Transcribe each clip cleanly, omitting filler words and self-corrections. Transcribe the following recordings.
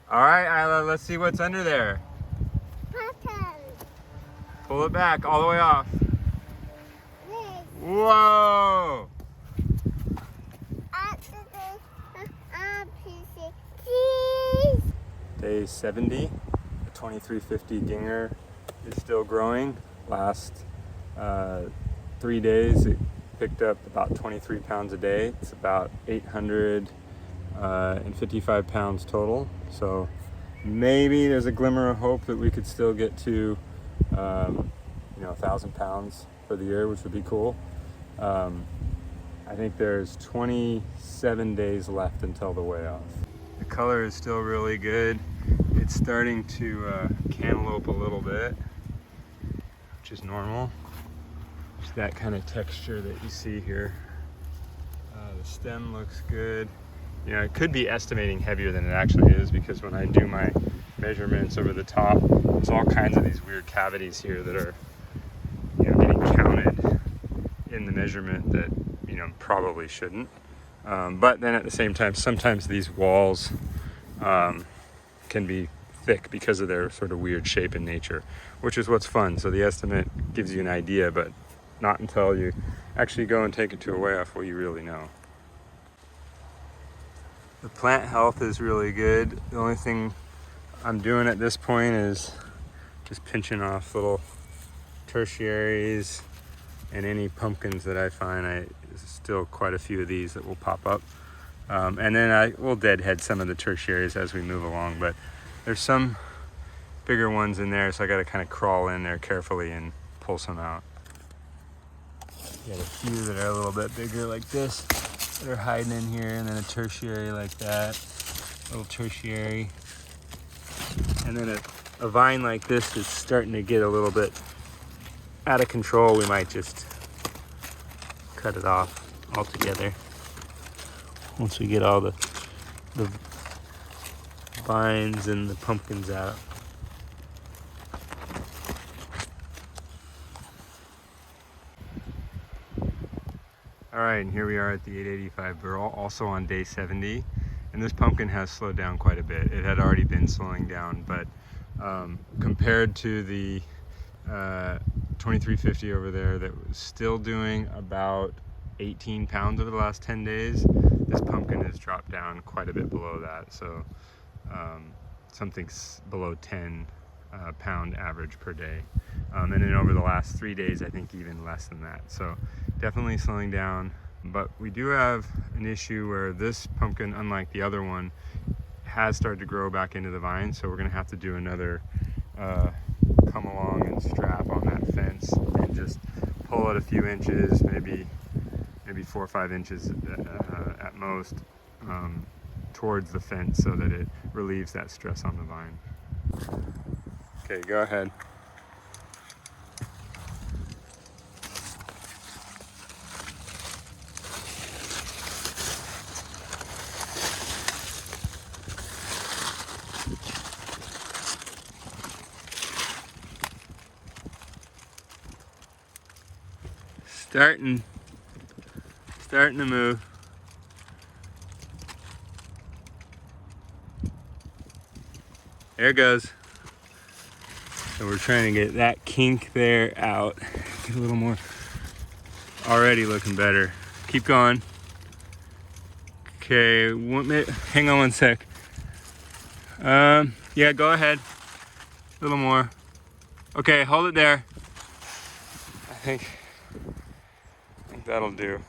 All right, Isla, let's see what's under there. Cotton. Pull it back all the way off. This. Whoa! After the cheese. Day 70, the 2350 Ginger is still growing. Last 3 days it picked up about 23 pounds a day. It's about 855 pounds total. So maybe there's a glimmer of hope that we could still get to 1,000 pounds for the year, which would be cool. I think there's 27 days left until the weigh off. The color is still really good. It's starting to cantaloupe a little bit, which is normal. It's that kind of texture that you see here. The stem looks good. You know, it could be estimating heavier than it actually is, because when I do my measurements over the top, there's all kinds of these weird cavities here that are, getting counted in the measurement that, probably shouldn't. But then at the same time, sometimes these walls can be thick because of their sort of weird shape and nature, which is what's fun. So the estimate gives you an idea, but not until you actually go and take it to a weigh-off will you really know. The plant health is really good. The only thing I'm doing at this point is just pinching off little tertiaries and any pumpkins that I find. There's still quite a few of these that will pop up. And then I will deadhead some of the tertiaries as we move along, but there's some bigger ones in there, so I got to kind of crawl in there carefully and pull some out. Got a few that are a little bit bigger like this that are hiding in here, and then a tertiary like that, little tertiary. And then a vine like this is starting to get a little bit out of control. We might just cut it off altogether once we get all the vines and the pumpkins out. All right, and here we are at the 885 Burl, also on day 70, and this pumpkin has slowed down quite a bit. It had already been slowing down, but compared to the 2350 over there that was still doing about 18 pounds over the last 10 days, this pumpkin has dropped down quite a bit below that. So something's below 10 pound average per day. And then over the last 3 days, I think even less than that. So definitely slowing down, but we do have an issue where this pumpkin, unlike the other one, has started to grow back into the vine. So we're gonna have to do another come along and strap on that fence and just pull it a few inches, maybe 4 or 5 inches at most, towards the fence, so that it relieves that stress on the vine. Okay, go ahead. Starting to move. There it goes. So we're trying to get that kink there out. Get a little more. Already looking better. Keep going. Okay, hang on one sec. Yeah, go ahead. A little more. Okay, hold it there. I think that'll do.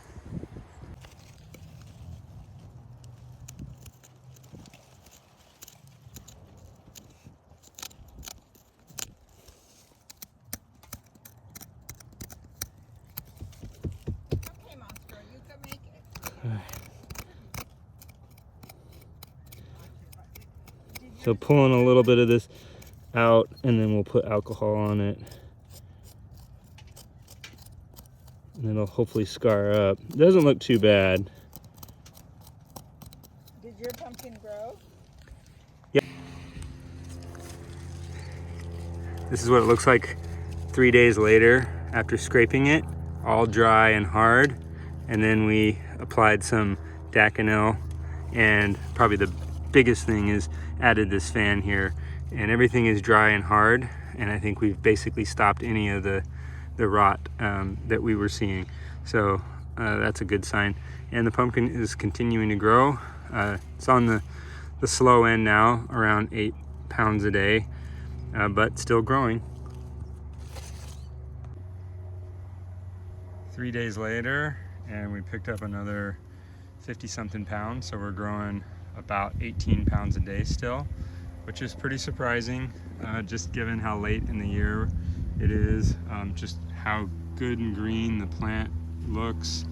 Okay, Monster, you can make it. So pulling a little bit of this out, and then we'll put alcohol on it. And it'll hopefully scar up. It doesn't look too bad. Did your pumpkin grow? Yep. This is what it looks like 3 days later after scraping it, all dry and hard. And then we applied some Daconil and probably the biggest thing is added this fan here, and everything is dry and hard, and I think we've basically stopped any of the rot that we were seeing. So that's a good sign. And the pumpkin is continuing to grow. It's on the slow end now, around 8 pounds a day, but still growing. 3 days later, and we picked up another 50 something pounds, so we're growing about 18 pounds a day still, which is pretty surprising, just given how late in the year it is, just how good and green the plant looks.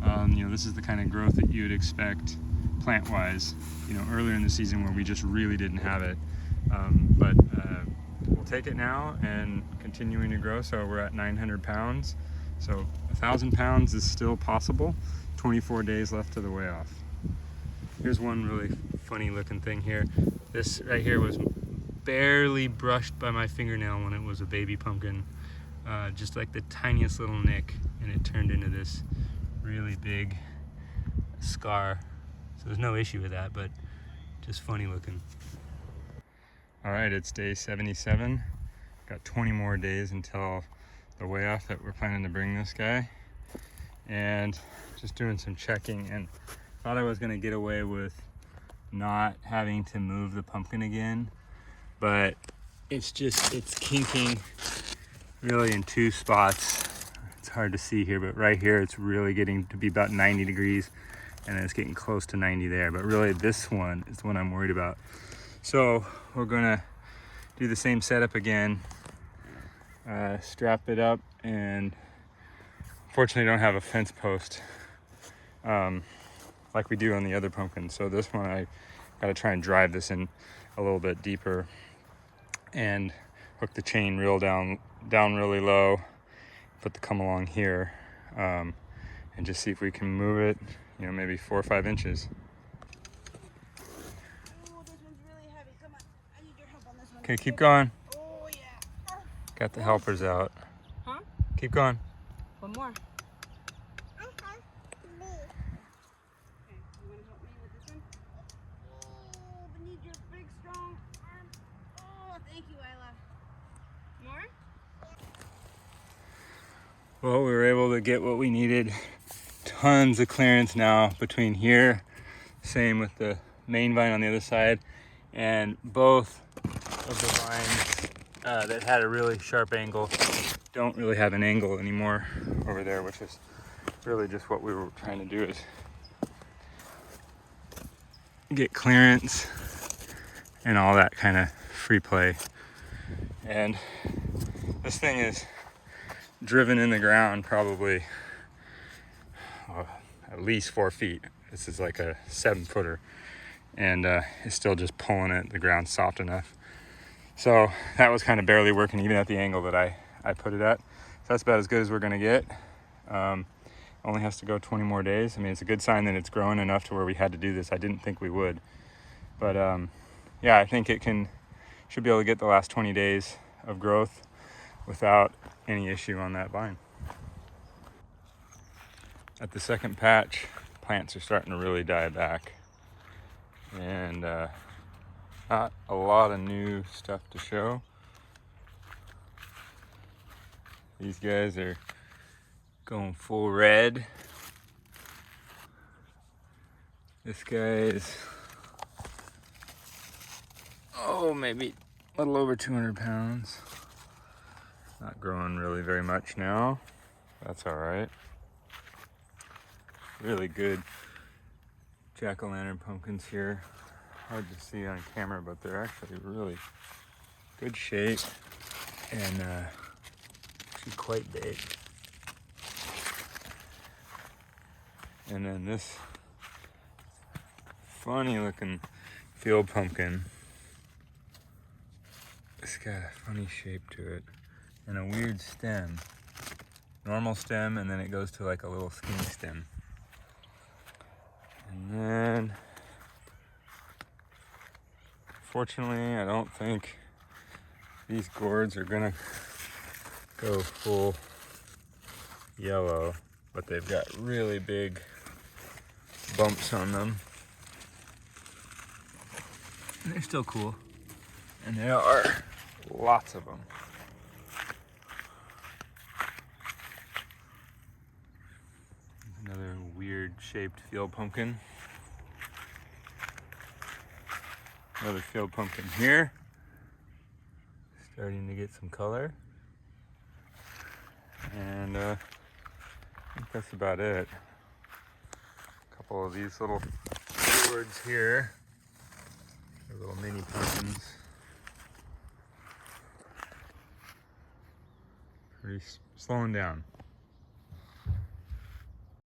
You know, this is the kind of growth that you would expect plant-wise, you know, earlier in the season where we just really didn't have it. But we'll take it now and continuing to grow. So we're at 900 pounds. So 1,000 pounds is still possible. 24 days left to the way off. Here's one really funny looking thing here. This right here was barely brushed by my fingernail when it was a baby pumpkin. Just like the tiniest little nick, and it turned into this really big scar. So there's no issue with that, but just funny looking. All right, it's day 77. Got 20 more days until the weigh off that we're planning to bring this guy. And just doing some checking, and thought I was gonna get away with not having to move the pumpkin again, but it's kinking really in 2 spots. It's hard to see here, but right here it's really getting to be about 90 degrees, and then it's getting close to 90 there. But really this one is the one I'm worried about. So we're gonna do the same setup again, strap it up, and fortunately don't have a fence post like we do on the other pumpkins. So this one I gotta try and drive this in a little bit deeper and hook the chain real down really low, put the come along here, and just see if we can move it, you know, maybe 4 or 5 inches. Oh, this one's really heavy. Come on. I need your help on this one. Okay, keep going. Oh, yeah. Got the helpers out. Huh? Keep going. One more. I have me. Okay, you want to help me with this one? Oh, I need your big, strong arm. Oh, thank you, Isla. More? Well, we were able to get what we needed. Tons of clearance now between here, same with the main vine on the other side, and both of the vines that had a really sharp angle don't really have an angle anymore over there, which is really just what we were trying to do, is get clearance and all that kind of free play. And this thing is driven in the ground probably at least 4 feet. This is like a 7-footer, and it's still just pulling it. The ground's soft enough. So that was kind of barely working even at the angle that I put it at. So that's about as good as we're gonna get. Only has to go 20 more days. I mean, it's a good sign that it's growing enough to where we had to do this. I didn't think we would, but yeah, I think it should be able to get the last 20 days of growth without any issue on that vine. At the second patch, plants are starting to really die back, and not a lot of new stuff to show. These guys are going full red. This guy is, maybe a little over 200 pounds. Not growing really very much now. That's all right. Really good jack-o'-lantern pumpkins here. Hard to see on camera, but they're actually really good shape and actually quite big. And then this funny looking field pumpkin. It's got a funny shape to it and a weird stem. Normal stem, and then it goes to like a little skinny stem. And then, fortunately, I don't think these gourds are gonna go full yellow, but they've got really big bumps on them. And they're still cool. And there are lots of them. Another weird shaped field pumpkin. Another field pumpkin here. Starting to get some color. And I think that's about it. A couple of these little gourds here. They're little mini pumpkins. Pretty slowing down.